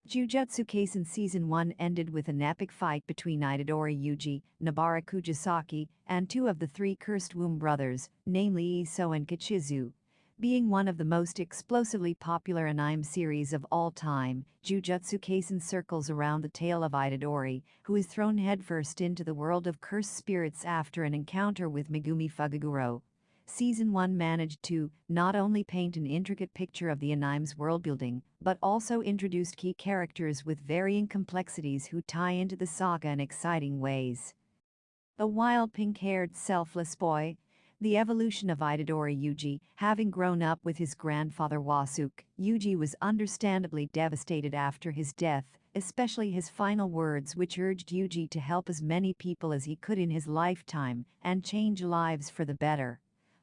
Jujutsu Kaisen Season 1 ended with an epic fight between Itadori Yuji, Nobara Kujisaki, and two of the three Cursed Womb brothers, namely Iso and Sechizu. Being one of the most explosively popular anime series of all time, Jujutsu Kaisen circles around the tale of Itadori, who is thrown headfirst into the world of cursed spirits after an encounter with Megumi Fugaguro. Season 1 managed to not only paint an intricate picture of the anime's worldbuilding, but also introduced key characters with varying complexities who tie into the saga in exciting ways. The wild pink-haired selfless boy. The evolution of Itadori Yuji. Having grown up with his grandfather Wasuke, Yuji was understandably devastated after his death, especially his final words, which urged Yuji to help as many people as he could in his lifetime and change lives for the better.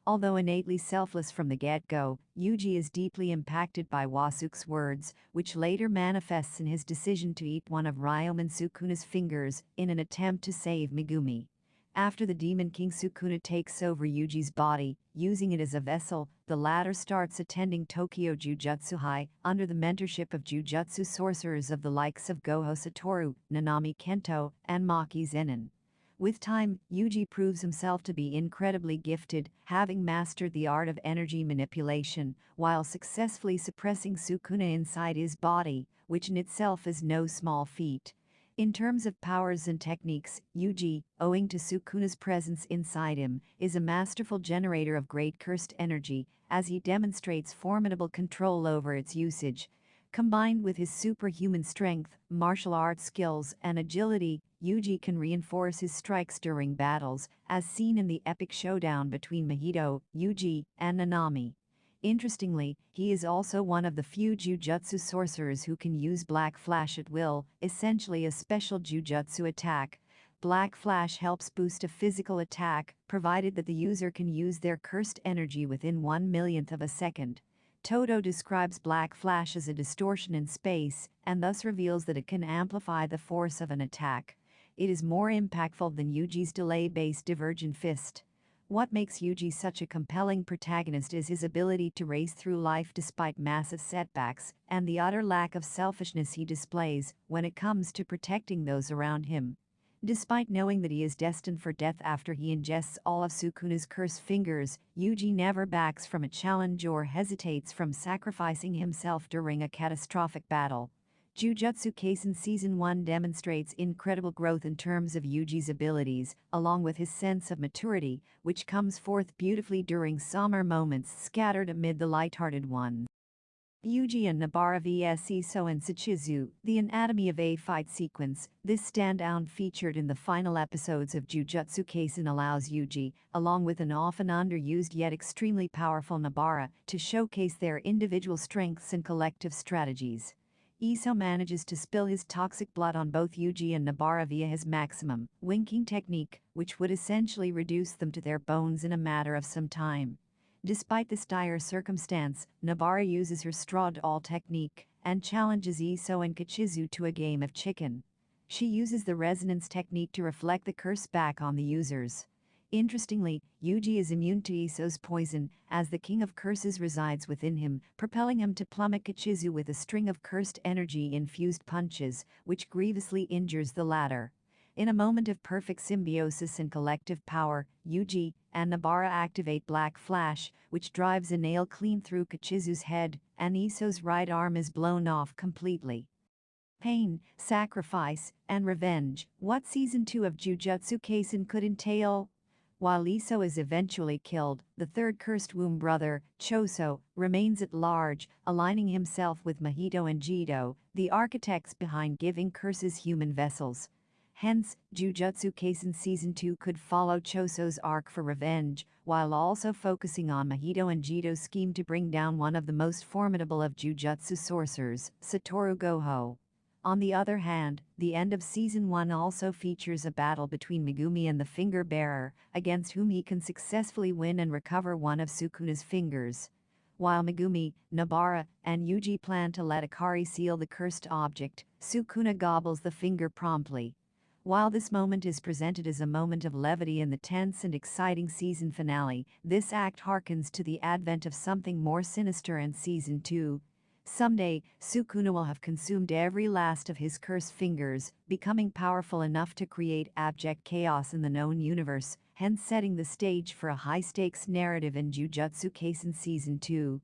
Although innately selfless from the get-go, Yuji is deeply impacted by Wasuke's words, which later manifests in his decision to eat one of Ryomen Sukuna's fingers in an attempt to save Megumi. After the Demon King Sukuna takes over Yuji's body, using it as a vessel, the latter starts attending Tokyo Jujutsu High under the mentorship of jujutsu sorcerers of the likes of Goho Satoru, Nanami Kento, and Maki Zenin. With time, Yuji proves himself to be incredibly gifted, having mastered the art of energy manipulation, while successfully suppressing Sukuna inside his body, which in itself is no small feat. In terms of powers and techniques, Yuji, owing to Sukuna's presence inside him, is a masterful generator of great cursed energy, as he demonstrates formidable control over its usage. Combined with his superhuman strength, martial arts skills, and agility, Yuji can reinforce his strikes during battles, as seen in the epic showdown between Mahito, Yuji, and Nanami. Interestingly, he is also one of the few jujutsu sorcerers who can use Black Flash at will, essentially a special jujutsu attack. Black Flash helps boost a physical attack, provided that the user can use their cursed energy within 1/1,000,000th of a second. Todo describes Black Flash as a distortion in space, and thus reveals that it can amplify the force of an attack. It is more impactful than Yuji's delay-based Divergent Fist. What makes Yuji such a compelling protagonist is his ability to race through life despite massive setbacks, and the utter lack of selfishness he displays when it comes to protecting those around him. Despite knowing that he is destined for death after he ingests all of Sukuna's cursed fingers, Yuji never backs from a challenge or hesitates from sacrificing himself during a catastrophic battle. Jujutsu Kaisen Season 1 demonstrates incredible growth in terms of Yuji's abilities, along with his sense of maturity, which comes forth beautifully during somber moments scattered amid the lighthearted ones. Yuji and Nobara vs Iso and Sechizu, the Anatomy of a Fight sequence. This standout featured in the final episodes of Jujutsu Kaisen allows Yuji, along with an often underused yet extremely powerful Nobara, to showcase their individual strengths and collective strategies. Iso manages to spill his toxic blood on both Yuji and Nobara via his maximum winking technique, which would essentially reduce them to their bones in a matter of some time. Despite this dire circumstance, Nobara uses her straw doll technique and challenges Iso and Sechizu to a game of chicken. She uses the resonance technique to reflect the curse back on the users. Interestingly, Yuji is immune to Iso's poison, as the King of Curses resides within him, propelling him to plummet Sechizu with a string of cursed energy-infused punches, which grievously injures the latter. In a moment of perfect symbiosis and collective power, Yuji and Nobara activate Black Flash, which drives a nail clean through Sechizu's head, and Iso's right arm is blown off completely. Pain, sacrifice, and revenge. What Season 2 of Jujutsu Kaisen could entail? While Iso is eventually killed, the third Cursed Womb brother, Choso, remains at large, aligning himself with Mahito and Jito, the architects behind giving curses human vessels. Hence, Jujutsu Kaisen Season 2 could follow Choso's arc for revenge, while also focusing on Mahito and Jito's scheme to bring down one of the most formidable of jujutsu sorcerers, Satoru Goho. On the other hand, the end of Season 1 also features a battle between Megumi and the Finger Bearer, against whom he can successfully win and recover one of Sukuna's fingers. While Megumi, Nobara, and Yuji plan to let Akari seal the cursed object, Sukuna gobbles the finger promptly. While this moment is presented as a moment of levity in the tense and exciting season finale, this act harkens to the advent of something more sinister in Season 2. Someday, Sukuna will have consumed every last of his cursed fingers, becoming powerful enough to create abject chaos in the known universe, hence setting the stage for a high-stakes narrative in Jujutsu Kaisen Season 2.